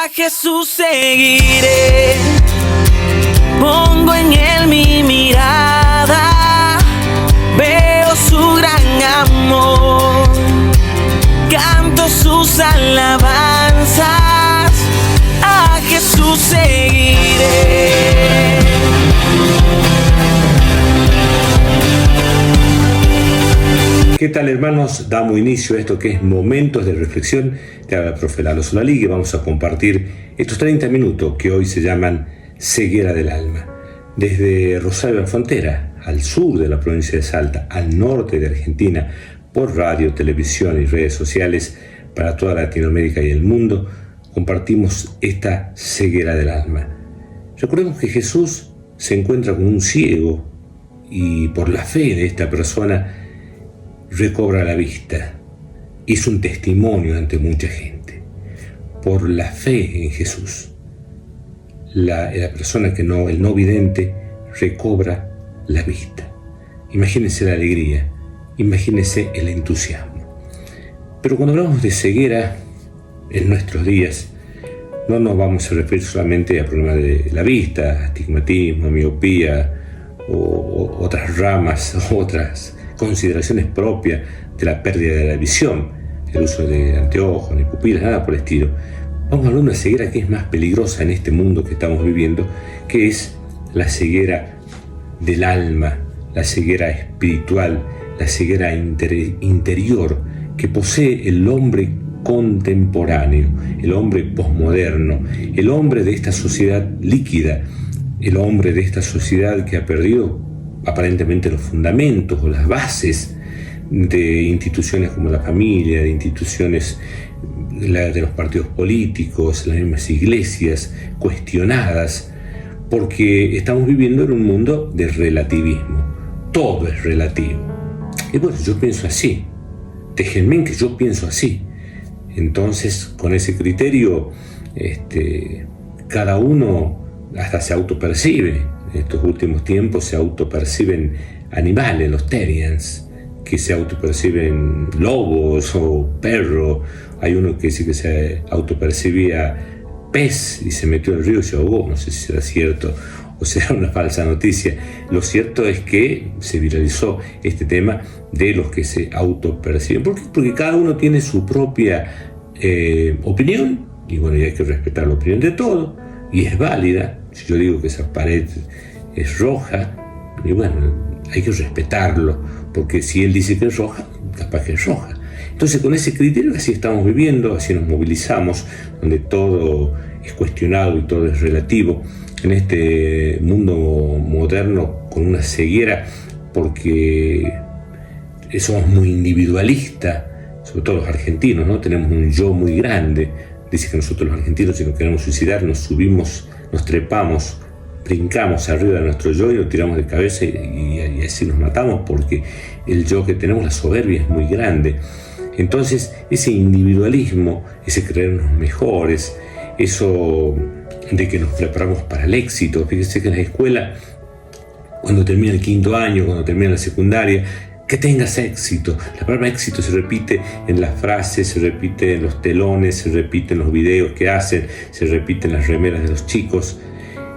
A Jesús seguiré, pongo en él mi mirada, veo su gran amor, canto sus alabanzas, a Jesús seguiré. ¿Qué tal, hermanos? Damos inicio a esto que es Momentos de Reflexión. Te habla el profe Lalo Solalí, que vamos a compartir estos 30 minutos que hoy se llaman Ceguera del Alma. Desde Rosario de la Frontera, al sur de la provincia de Salta, al norte de Argentina, por radio, televisión y redes sociales, para toda Latinoamérica y el mundo, compartimos esta ceguera del alma. Recordemos que Jesús se encuentra con un ciego y por la fe de esta persona recobra la vista. Es un testimonio ante mucha gente. Por la fe en Jesús, la persona el no vidente, recobra la vista. Imagínense la alegría, imagínense el entusiasmo. Pero cuando hablamos de ceguera en nuestros días, no nos vamos a referir solamente a problemas de la vista, astigmatismo, miopía o otras ramas, otras consideraciones propias de la pérdida de la visión, el uso de anteojos, ni pupilas, nada por el estilo. Vamos a hablar de una ceguera que es más peligrosa en este mundo que estamos viviendo, que es la ceguera del alma, la ceguera espiritual, la ceguera interior que posee el hombre contemporáneo, el hombre posmoderno, el hombre de esta sociedad líquida, el hombre de esta sociedad que ha perdido aparentemente los fundamentos o las bases de instituciones como la familia, de instituciones de los partidos políticos, las mismas iglesias cuestionadas, porque estamos viviendo en un mundo de relativismo. Todo es relativo. Y bueno, yo pienso así. Déjenme que yo pienso así. Entonces, con ese criterio, cada uno hasta se autopercibe. En estos últimos tiempos se autoperciben animales, los Terriers, que se autoperciben lobos o perros. Hay uno que dice que se autopercibía pez y se metió en el río y se ahogó. No sé si será cierto o será una falsa noticia. Lo cierto es que se viralizó este tema de los que se autoperciben. ¿Por qué? Porque cada uno tiene su propia opinión, y bueno, y hay que respetar la opinión de todos, y es válida. Si yo digo que esa pared es roja, y bueno, hay que respetarlo, porque si él dice que es roja, capaz que es roja. Entonces, con ese criterio así estamos viviendo, así nos movilizamos, donde todo es cuestionado y todo es relativo, en este mundo moderno con una ceguera, porque somos muy individualistas, sobre todo los argentinos, ¿no? Tenemos un yo muy grande. Dice que nosotros los argentinos, si nos queremos suicidar, nos subimos, nos trepamos, brincamos arriba de nuestro yo y nos tiramos de cabeza y así nos matamos, porque el yo que tenemos, la soberbia, es muy grande. Entonces, ese individualismo, ese creernos mejores, eso de que nos preparamos para el éxito. Fíjese que en la escuela, cuando termina el 5º año, cuando termina la secundaria, que tengas éxito. La palabra éxito se repite en las frases, se repite en los telones, se repite en los videos que hacen, se repite en las remeras de los chicos.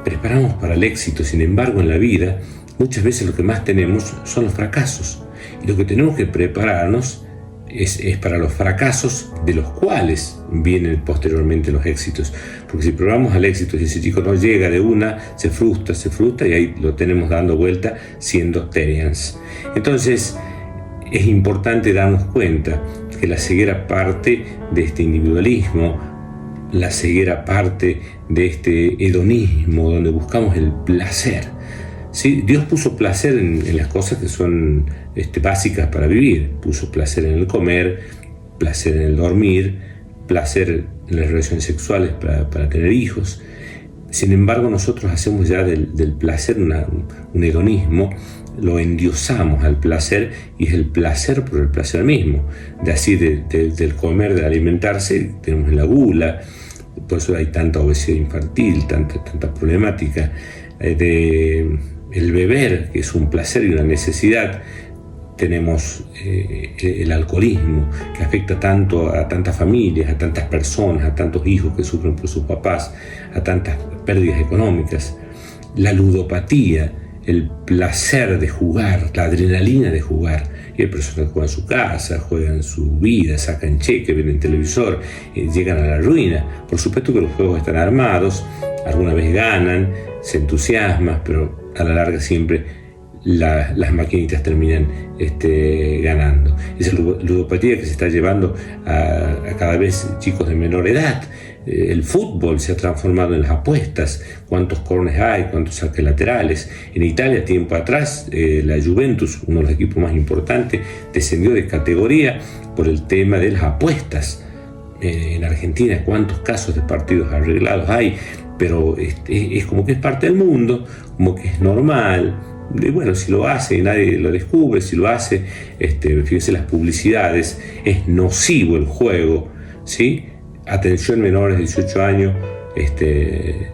Preparamos para el éxito. Sin embargo, en la vida, muchas veces lo que más tenemos son los fracasos. Y lo que tenemos que prepararnos es para los fracasos, de los cuales vienen posteriormente los éxitos. Porque si probamos al éxito y ese chico no llega de una, se frustra y ahí lo tenemos dando vuelta siendo Terriers. Entonces es importante darnos cuenta que la ceguera parte de este individualismo, la ceguera parte de este hedonismo donde buscamos el placer. ¿Sí? Dios puso placer en las cosas que son básicas para vivir. Puso placer en el comer, placer en el dormir, placer en las relaciones sexuales para tener hijos. Sin embargo, nosotros hacemos ya del placer un hedonismo, lo endiosamos al placer, y es el placer por el placer mismo. Del comer, de alimentarse, tenemos la gula. Por eso hay tanta obesidad infantil, tanta problemática. El beber, que es un placer y una necesidad, tenemos el alcoholismo, que afecta tanto a tantas familias, a tantas personas, a tantos hijos que sufren por sus papás, a tantas pérdidas económicas. La ludopatía, el placer de jugar, la adrenalina de jugar. Y hay personas que juegan en su casa, juegan su vida, sacan cheque, ven el televisor, llegan a la ruina. Por supuesto que los juegos están armados, alguna vez ganan, se entusiasman, pero a la larga siempre las maquinitas terminan ganando. Esa ludopatía que se está llevando a cada vez chicos de menor edad. El fútbol se ha transformado en las apuestas. ¿Cuántos corners hay? ¿Cuántos saques laterales? En Italia, tiempo atrás, la Juventus, uno de los equipos más importantes, descendió de categoría por el tema de las apuestas. En Argentina, ¿cuántos casos de partidos arreglados hay? Pero es como que es parte del mundo, como que es normal. Y bueno, si lo hace y nadie lo descubre, si lo hace, fíjense las publicidades, es nocivo el juego, ¿sí? Atención, menores de 18 años,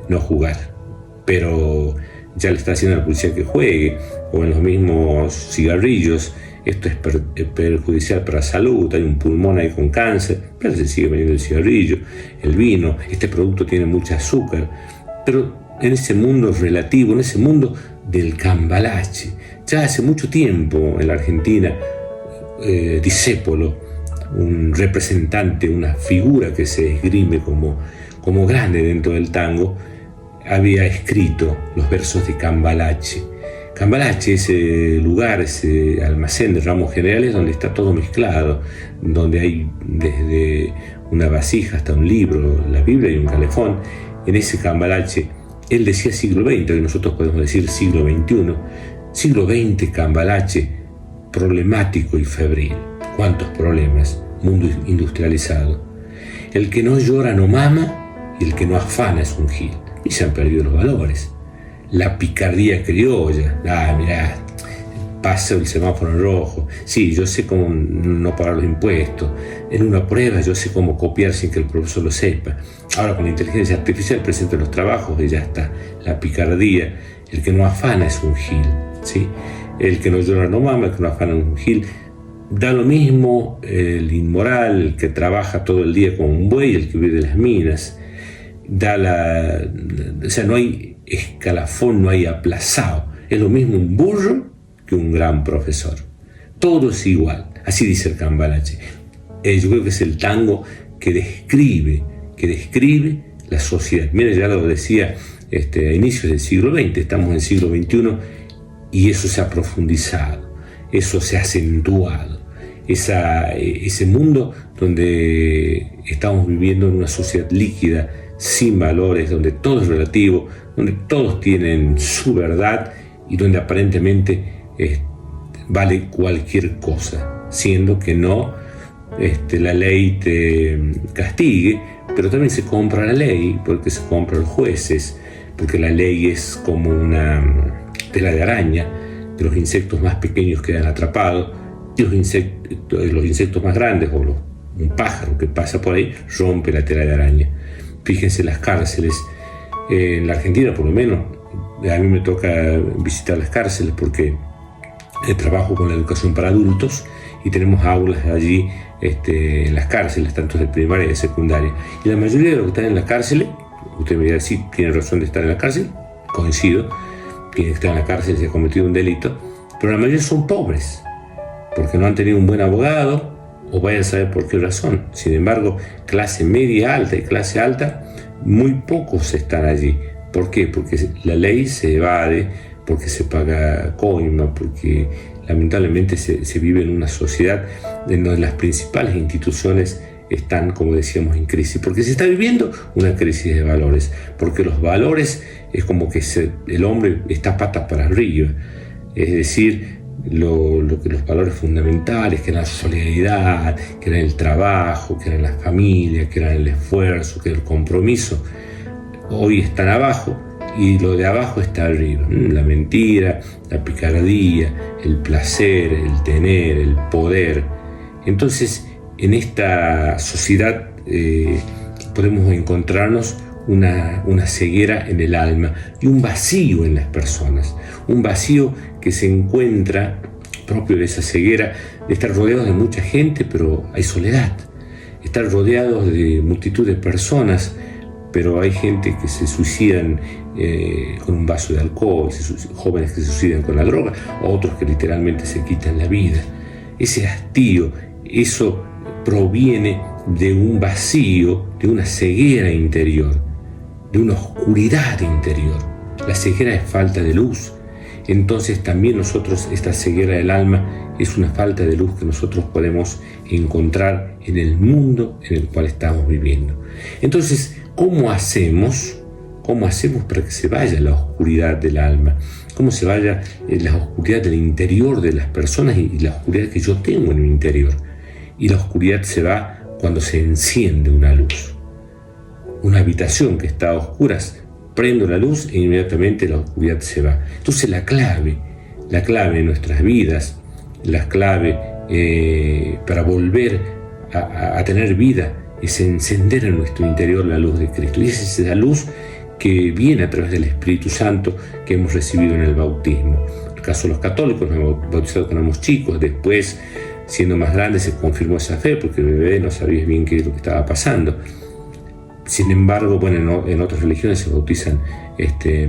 no jugar. Pero ya le está haciendo a la publicidad que juegue, o en los mismos cigarrillos, esto es perjudicial para la salud, hay un pulmón ahí con cáncer, pero se sigue vendiendo el cigarrillo, el vino, este producto tiene mucho azúcar, pero en ese mundo relativo, en ese mundo del cambalache. Ya hace mucho tiempo en la Argentina, Discépolo, un representante, una figura que se esgrime como grande dentro del tango, había escrito los versos de Cambalache. Cambalache, ese lugar, ese almacén de ramos generales donde está todo mezclado, donde hay desde una vasija hasta un libro, la Biblia y un calefón. En ese Cambalache, él decía siglo XX, hoy nosotros podemos decir siglo XXI. Siglo XX, Cambalache, problemático y febril. ¿Cuántos problemas? Mundo industrializado. El que no llora no mama y el que no afana es un gil. Y se han perdido los valores. La picardía criolla. Mirá, pasa el semáforo en rojo. Sí, yo sé cómo no pagar los impuestos. En una prueba yo sé cómo copiar sin que el profesor lo sepa. Ahora con la inteligencia artificial presento los trabajos y ya está. La picardía. El que no afana es un gil, ¿sí? El que no llora no mama, el que no afana es un gil. Da lo mismo el inmoral, el que trabaja todo el día como un buey, el que vive de las minas. O sea, no hay escalafón, no hay aplazado. Es lo mismo un burro que un gran profesor. Todo es igual. Así dice el Cambalache. Yo creo que es el tango que describe la sociedad. Mira, ya lo decía a inicios del siglo XX, estamos en el siglo XXI y eso se ha profundizado, eso se ha acentuado. Ese mundo donde estamos viviendo en una sociedad líquida, sin valores, donde todo es relativo, donde todos tienen su verdad y donde aparentemente vale cualquier cosa, siendo que no la ley te castigue, pero también se compra la ley porque se compran los jueces, porque la ley es como una tela de araña, de los insectos más pequeños quedan atrapados y los insectos más grandes o un pájaro que pasa por ahí rompe la tela de araña. Fíjense las cárceles, en la Argentina por lo menos, a mí me toca visitar las cárceles porque trabajo con la educación para adultos y tenemos aulas allí en las cárceles, tanto de primaria y de secundaria. Y la mayoría de los que están en las cárceles, usted me dirá, sí, tiene razón de estar en la cárcel, coincido, quien está en la cárcel se ha cometido un delito, pero la mayoría son pobres, porque no han tenido un buen abogado, o vayan a saber por qué razón. Sin embargo, clase media alta y clase alta, muy pocos están allí. ¿Por qué? Porque la ley se evade, porque se paga coima, porque lamentablemente se vive en una sociedad en donde las principales instituciones están, como decíamos, en crisis, porque se está viviendo una crisis de valores, porque los valores es como que el hombre está patas para arriba, es decir, lo que los valores fundamentales, que eran la solidaridad, que era el trabajo, que era la familia, que era el esfuerzo, que era el compromiso, hoy están abajo y lo de abajo está arriba. La mentira, la picardía, el placer, el tener, el poder. Entonces, en esta sociedad podemos encontrarnos una ceguera en el alma y un vacío en las personas, un vacío que se encuentra propio de esa ceguera, de estar rodeados de mucha gente, pero hay soledad. Estar rodeados de multitud de personas, pero hay gente que se suicidan con un vaso de alcohol, jóvenes que se suicidan con la droga, otros que literalmente se quitan la vida. Ese hastío, eso proviene de un vacío, de una ceguera interior, de una oscuridad interior. La ceguera es falta de luz. Entonces también nosotros, esta ceguera del alma es una falta de luz que nosotros podemos encontrar en el mundo en el cual estamos viviendo. Entonces, ¿cómo hacemos para que se vaya la oscuridad del alma? ¿Cómo se vaya la oscuridad del interior de las personas y la oscuridad que yo tengo en mi interior? Y la oscuridad se va cuando se enciende una luz. Una habitación que está a oscuras, prendo la luz e inmediatamente la oscuridad se va. Entonces la clave de nuestras vidas, la clave para volver a tener vida es encender en nuestro interior la luz de Cristo. Y es esa luz que viene a través del Espíritu Santo que hemos recibido en el bautismo. En el caso de los católicos, nos hemos bautizado cuando éramos chicos, después, siendo más grandes, se confirmó esa fe porque el bebé no sabía bien qué es lo que estaba pasando. Sin embargo, en otras religiones se bautizan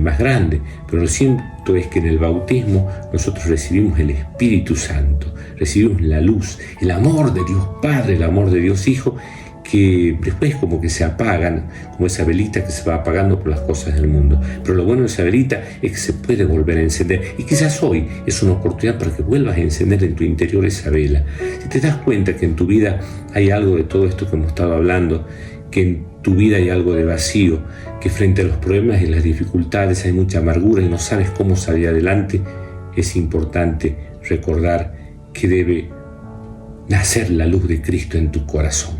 más grande, pero lo cierto es que en el bautismo nosotros recibimos el Espíritu Santo, recibimos la luz, el amor de Dios Padre, el amor de Dios Hijo, que después como que se apagan, como esa velita que se va apagando por las cosas del mundo. Pero lo bueno de esa velita es que se puede volver a encender, y quizás hoy es una oportunidad para que vuelvas a encender en tu interior esa vela. Si te das cuenta que en tu vida hay algo de todo esto que hemos estado hablando, que en tu vida hay algo de vacío, que frente a los problemas y las dificultades hay mucha amargura y no sabes cómo salir adelante, es importante recordar que debe nacer la luz de Cristo en tu corazón.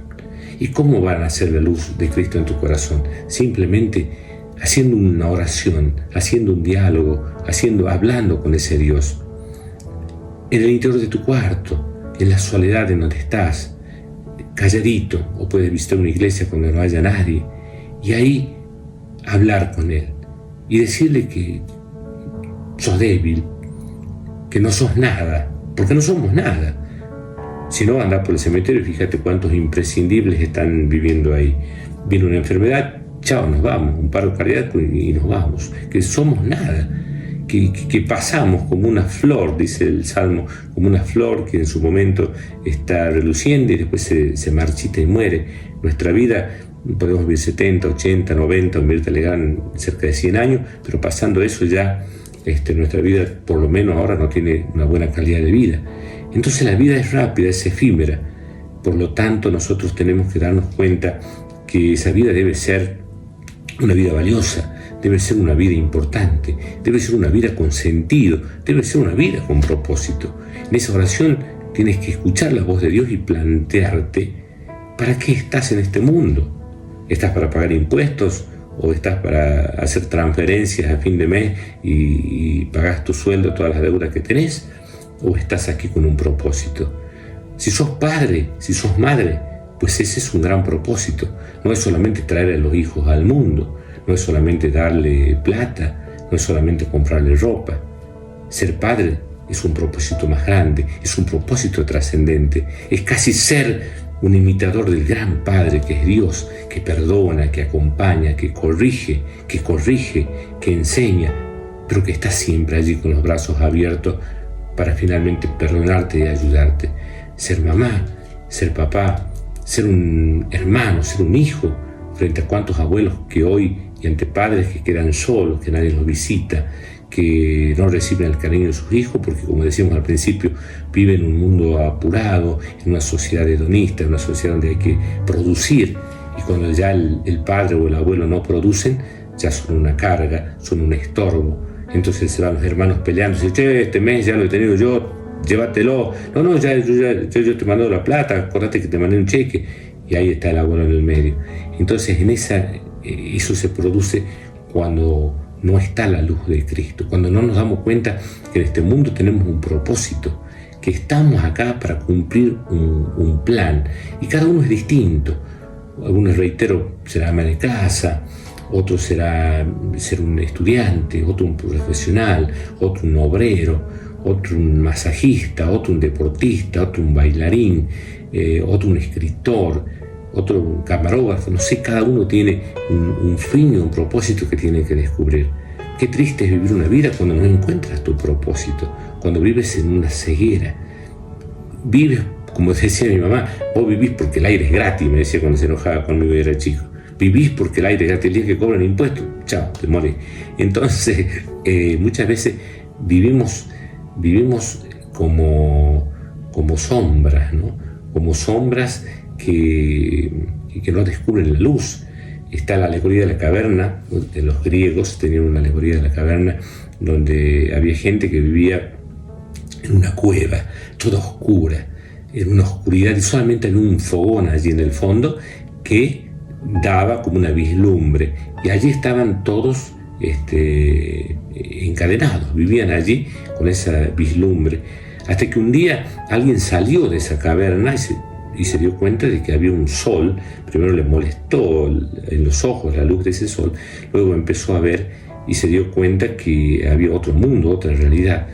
¿Y cómo va a nacer la luz de Cristo en tu corazón? Simplemente haciendo una oración, haciendo un diálogo, hablando con ese Dios. En el interior de tu cuarto, en la soledad en donde estás, calladito, o puedes visitar una iglesia cuando no haya nadie, y ahí hablar con Él y decirle que sos débil, que no sos nada, porque no somos nada. Si no, anda por el cementerio y fíjate cuántos imprescindibles están viviendo ahí. Viene una enfermedad, chao, nos vamos, un paro cardíaco y nos vamos, que somos nada, que pasamos como una flor, dice el Salmo, como una flor que en su momento está reluciendo y después se marchita y muere. Nuestra vida, podemos vivir 70, 80, 90, Mirta Legrand cerca de 100 años, pero pasando eso ya nuestra vida, por lo menos ahora, no tiene una buena calidad de vida. Entonces la vida es rápida, es efímera. Por lo tanto, nosotros tenemos que darnos cuenta que esa vida debe ser una vida valiosa, debe ser una vida importante, debe ser una vida con sentido, debe ser una vida con propósito. En esa oración tienes que escuchar la voz de Dios y plantearte ¿para qué estás en este mundo? ¿Estás para pagar impuestos? ¿O estás para hacer transferencias a fin de mes y pagás tu sueldo, todas las deudas que tenés? ¿O estás aquí con un propósito? Si sos padre, si sos madre, pues ese es un gran propósito. No es solamente traer a los hijos al mundo, no es solamente darle plata, no es solamente comprarle ropa. Ser padre es un propósito más grande, es un propósito trascendente, es casi ser un imitador del gran Padre que es Dios, que perdona, que acompaña, que corrige, que enseña, pero que está siempre allí con los brazos abiertos para finalmente perdonarte y ayudarte. Ser mamá, ser papá, ser un hermano, ser un hijo, frente a cuántos abuelos que hoy, y ante padres que quedan solos, que nadie los visita, que no reciben el cariño de sus hijos porque, como decíamos al principio, viven en un mundo apurado, en una sociedad hedonista, en una sociedad donde hay que producir, y cuando ya el padre o el abuelo no producen, ya son una carga, son un estorbo. Entonces se van los hermanos peleando, dicen, che, este mes ya lo he tenido yo, llévatelo. No, ya yo te mando la plata, acordate que te mandé un cheque, y ahí está el abuelo en el medio. Entonces eso se produce cuando no está la luz de Cristo, cuando no nos damos cuenta que en este mundo tenemos un propósito, que estamos acá para cumplir un plan, y cada uno es distinto. Algunos, reitero, será ama de casa, otro será ser un estudiante, otro un profesional, otro un obrero, otro un masajista, otro un deportista, otro un bailarín, otro un escritor, otro un camarógrafo, no sé, cada uno tiene un fin y un propósito que tiene que descubrir. Qué triste es vivir una vida cuando no encuentras tu propósito, cuando vives en una ceguera. Vives, como decía mi mamá, vos vivís porque el aire es gratis, me decía cuando se enojaba conmigo y era chico. Vivís porque el aire es gratis, el día que cobran impuestos, chao, te morís. Entonces, muchas veces vivimos como sombras, ¿no? Como sombras que no descubren la luz. Está la alegoría de la caverna, de los griegos tenían una alegoría de la caverna donde había gente que vivía en una cueva, toda oscura, en una oscuridad, y solamente había un fogón allí en el fondo que daba como una vislumbre, y allí estaban todos encadenados, vivían allí con esa vislumbre, hasta que un día alguien salió de esa caverna y se dio cuenta de que había un sol. Primero le molestó en los ojos la luz de ese sol, luego empezó a ver y se dio cuenta que había otro mundo, otra realidad,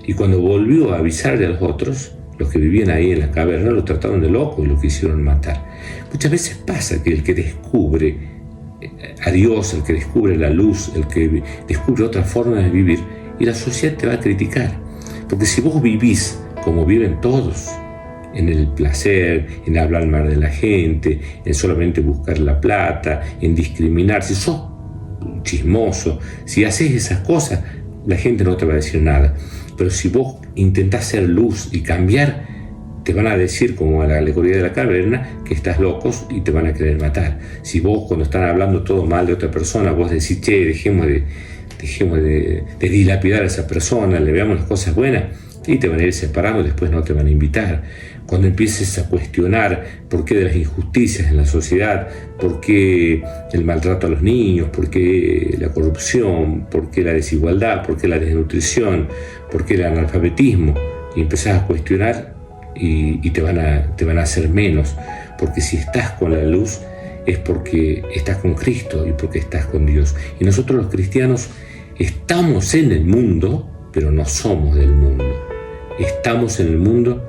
y cuando volvió a avisarle a los otros, los que vivían ahí en la caverna, lo trataron de loco y lo quisieron matar. Muchas veces pasa que el que descubre a Dios, el que descubre la luz, el que descubre otra forma de vivir, y la sociedad te va a criticar, porque si vos vivís como viven todos, en el placer, en hablar mal de la gente, en solamente buscar la plata, en discriminar, si sos chismoso, si haces esas cosas, la gente no te va a decir nada. Pero si vos intentás ser luz y cambiar, te van a decir, como a la alegoría de la caverna, que estás locos y te van a querer matar. Si vos, cuando están hablando todo mal de otra persona, vos decís, che, dejemos de dilapidar a esa persona, le veamos las cosas buenas, y te van a ir separando, después no te van a invitar. Cuando empieces a cuestionar por qué de las injusticias en la sociedad, por qué el maltrato a los niños, por qué la corrupción, por qué la desigualdad, por qué la desnutrición, por qué el analfabetismo, y empezás a cuestionar y te van a hacer menos, porque si estás con la luz es porque estás con Cristo y porque estás con Dios. Y nosotros los cristianos estamos en el mundo, pero no somos del mundo. Estamos en el mundo,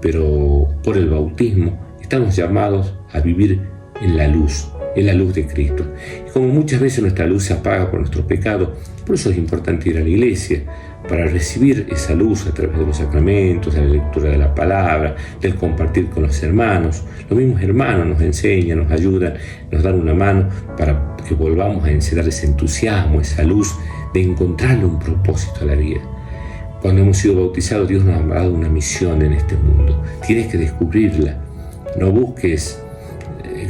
pero por el bautismo estamos llamados a vivir en la luz de Cristo. Y como muchas veces nuestra luz se apaga por nuestro pecado, por eso es importante ir a la iglesia, para recibir esa luz a través de los sacramentos, de la lectura de la palabra, del compartir con los hermanos. Los mismos hermanos nos enseñan, nos ayudan, nos dan una mano para que volvamos a encender ese entusiasmo, esa luz de encontrarle un propósito a la vida. Cuando hemos sido bautizados, Dios nos ha dado una misión en este mundo. Tienes que descubrirla. No busques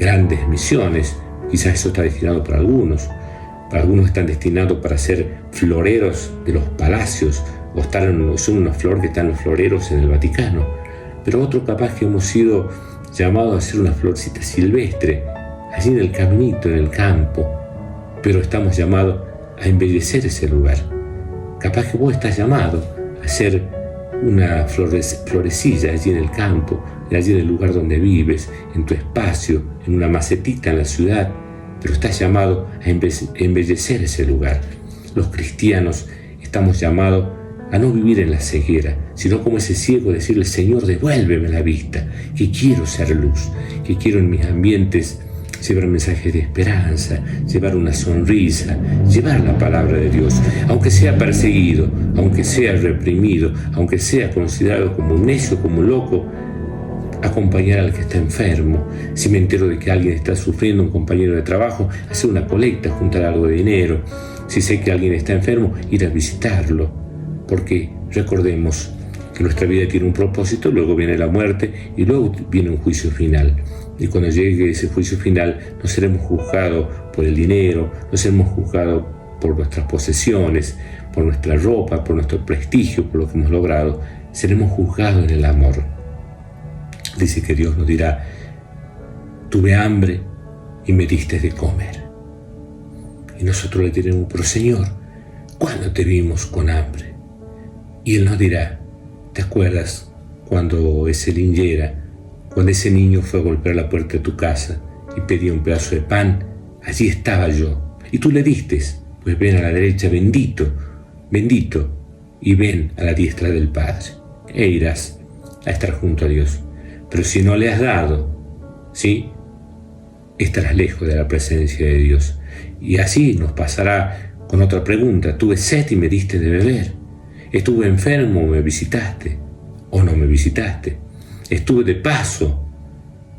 grandes misiones. Quizás eso está destinado para algunos. Para algunos están destinados para ser floreros de los palacios o son unos flores que están los floreros en el Vaticano. Pero otros capaz que hemos sido llamados a ser una florcita silvestre, allí en el caminito, en el campo. Pero estamos llamados a embellecer ese lugar. Capaz que vos estás llamado a ser una florecilla allí en el campo, allí en el lugar donde vives, en tu espacio, en una macetita en la ciudad, pero estás llamado a embellecer ese lugar. Los cristianos estamos llamados a no vivir en la ceguera, sino como ese ciego decirle, Señor, devuélveme la vista, que quiero ser luz, que quiero en mis ambientes llevar mensajes de esperanza, llevar una sonrisa, llevar la palabra de Dios, aunque sea perseguido, aunque sea reprimido, aunque sea considerado como un necio, como un loco, acompañar al que está enfermo. Si me entero de que alguien está sufriendo, un compañero de trabajo, hacer una colecta, juntar algo de dinero. Si sé que alguien está enfermo, ir a visitarlo, porque recordemos que nuestra vida tiene un propósito, luego viene la muerte y luego viene un juicio final. Y cuando llegue ese juicio final, no seremos juzgados por el dinero, no seremos juzgados por nuestras posesiones, por nuestra ropa, por nuestro prestigio, por lo que hemos logrado. Seremos juzgados en el amor. Dice que Dios nos dirá, tuve hambre y me diste de comer. Y nosotros le diremos, pero Señor, ¿cuándo te vimos con hambre? Y Él nos dirá, ¿te acuerdas cuando ese niño fue a golpear la puerta de tu casa y pedía un pedazo de pan? Allí estaba yo. Y tú le diste, pues ven a la derecha, bendito, bendito. y ven a la diestra del Padre, e irás a estar junto a Dios. Pero si no le has dado, ¿sí?, estarás lejos de la presencia de Dios. Y así nos pasará con otra pregunta. Tuve sed y me diste de beber. Estuve enfermo, me visitaste o no me visitaste. Estuve de paso,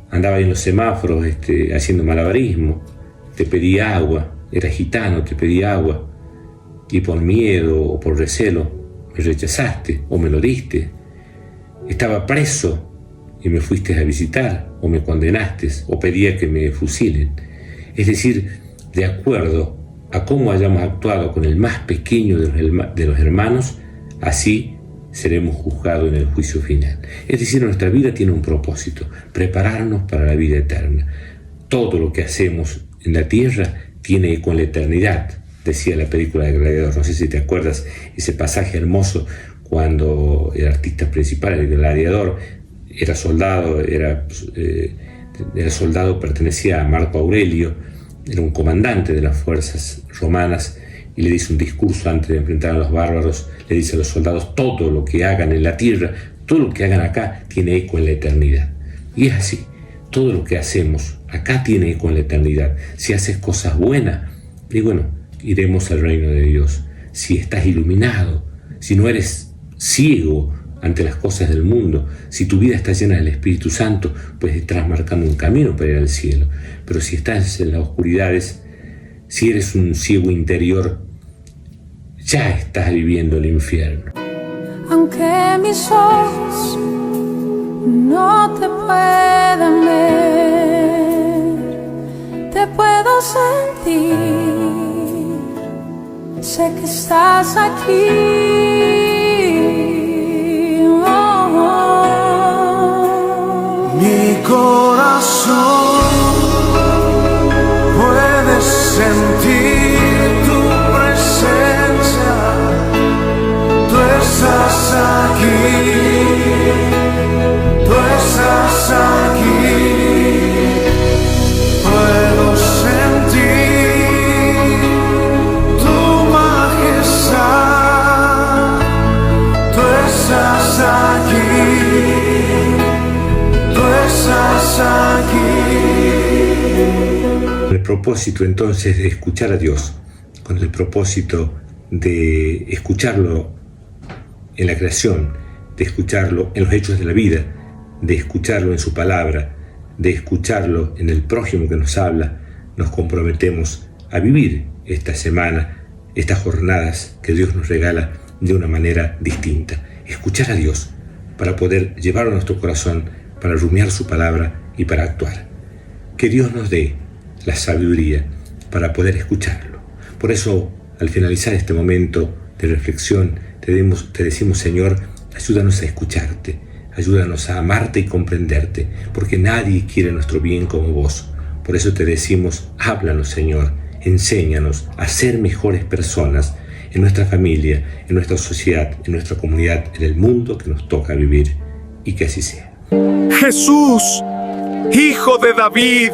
andaba en los semáforos haciendo malabarismo, te pedí agua, era gitano, te pedí agua, y por miedo o por recelo me rechazaste o me lo diste. Estaba preso y me fuiste a visitar, o me condenaste, o pedía que me fusilen. Es decir, de acuerdo a cómo hayamos actuado con el más pequeño de los hermanos, así seremos juzgados en el juicio final. Es decir, nuestra vida tiene un propósito: prepararnos para la vida eterna. Todo lo que hacemos en la tierra tiene eco en la eternidad, decía la película de Gladiador. No sé si te acuerdas ese pasaje hermoso cuando el artista principal, el gladiador, era soldado, pertenecía a Marco Aurelio, era un comandante de las fuerzas romanas, y le dice un discurso antes de enfrentar a los bárbaros. Le dice a los soldados: todo lo que hagan en la tierra, todo lo que hagan acá, tiene eco en la eternidad. Y es así, todo lo que hacemos acá tiene eco en la eternidad. Si haces cosas buenas, y bueno, iremos al reino de Dios. Si estás iluminado, si no eres ciego ante las cosas del mundo, si tu vida está llena del Espíritu Santo, pues estás marcando un camino para ir al cielo. Pero si estás en las oscuridades, si eres un ciego interior, ya estás viviendo el infierno. Aunque mis ojos no te puedan ver, te puedo sentir, sé que estás aquí. Mi corazón puede sentir tu presencia, tú estás aquí, tú estás aquí. Puedo sentir tu majestad, tú estás aquí. El propósito entonces de escuchar a Dios, con el propósito de escucharlo en la creación, de escucharlo en los hechos de la vida, de escucharlo en su palabra, de escucharlo en el prójimo que nos habla, nos comprometemos a vivir esta semana, estas jornadas que Dios nos regala de una manera distinta. Escuchar a Dios para poder llevarlo a nuestro corazón, para rumiar su palabra y para actuar. Que Dios nos dé la sabiduría para poder escucharlo. Por eso, al finalizar este momento de reflexión, te decimos: Señor, ayúdanos a escucharte, ayúdanos a amarte y comprenderte, porque nadie quiere nuestro bien como vos. Por eso te decimos: háblanos, Señor, enséñanos a ser mejores personas en nuestra familia, en nuestra sociedad, en nuestra comunidad, en el mundo que nos toca vivir, y que así sea. Jesús, Hijo de David,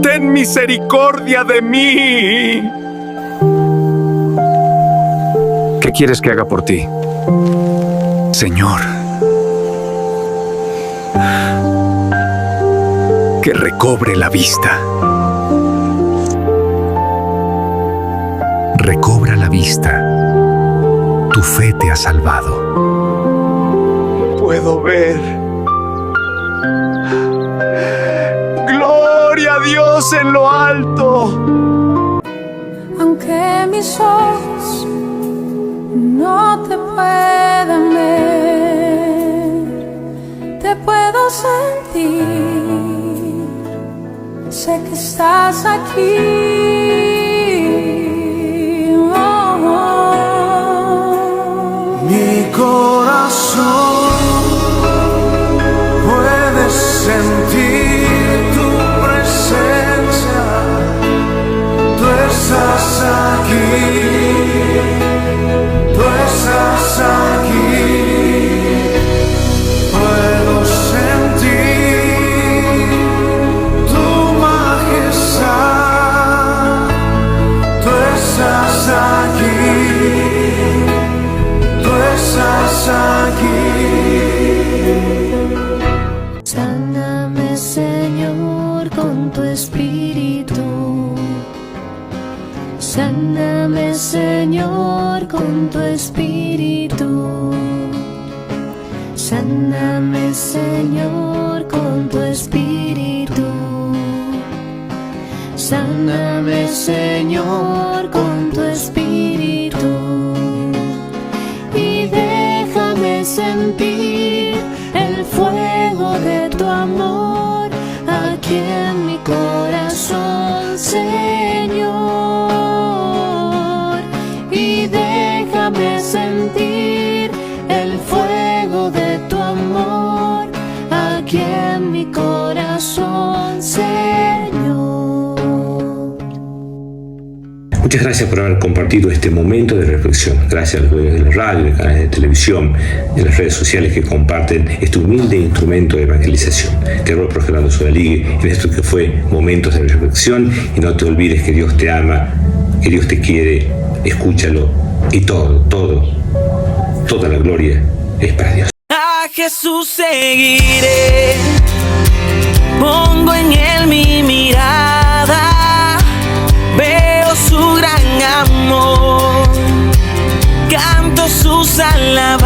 ten misericordia de mí. ¿Qué quieres que haga por ti, Señor? Que recobre la vista. Recobra la vista. Tu fe te ha salvado. Puedo ver. Gloria a Dios en lo alto. Aunque mis ojos no te puedan ver, te puedo sentir, sé que estás aquí. Mi corazón puede sentir tu presencia, tú estás aquí, tú estás aquí. Puedo sentir tu majestad, tú estás aquí. Sáname, Señor, con tu espíritu. Sáname, Señor, con tu espíritu. Sáname, Señor, con tu espíritu. Y déjame sentir el fuego de tu amor aquí en mi corazón, Señor. Y déjame sentir el fuego de tu amor aquí en mi corazón, Señor. Muchas gracias por haber compartido este momento de reflexión. Gracias a los medios de la radio, de canales de televisión, de las redes sociales que comparten este humilde instrumento de evangelización. Te hablo por Gerardo Sodaligue en esto que fue Momentos de Reflexión, y no te olvides que Dios te ama, que Dios te quiere, escúchalo, y toda la gloria es para Dios. A Jesús seguiré, pongo en él mi mirada, veo su gran amor, canto sus alabanzas.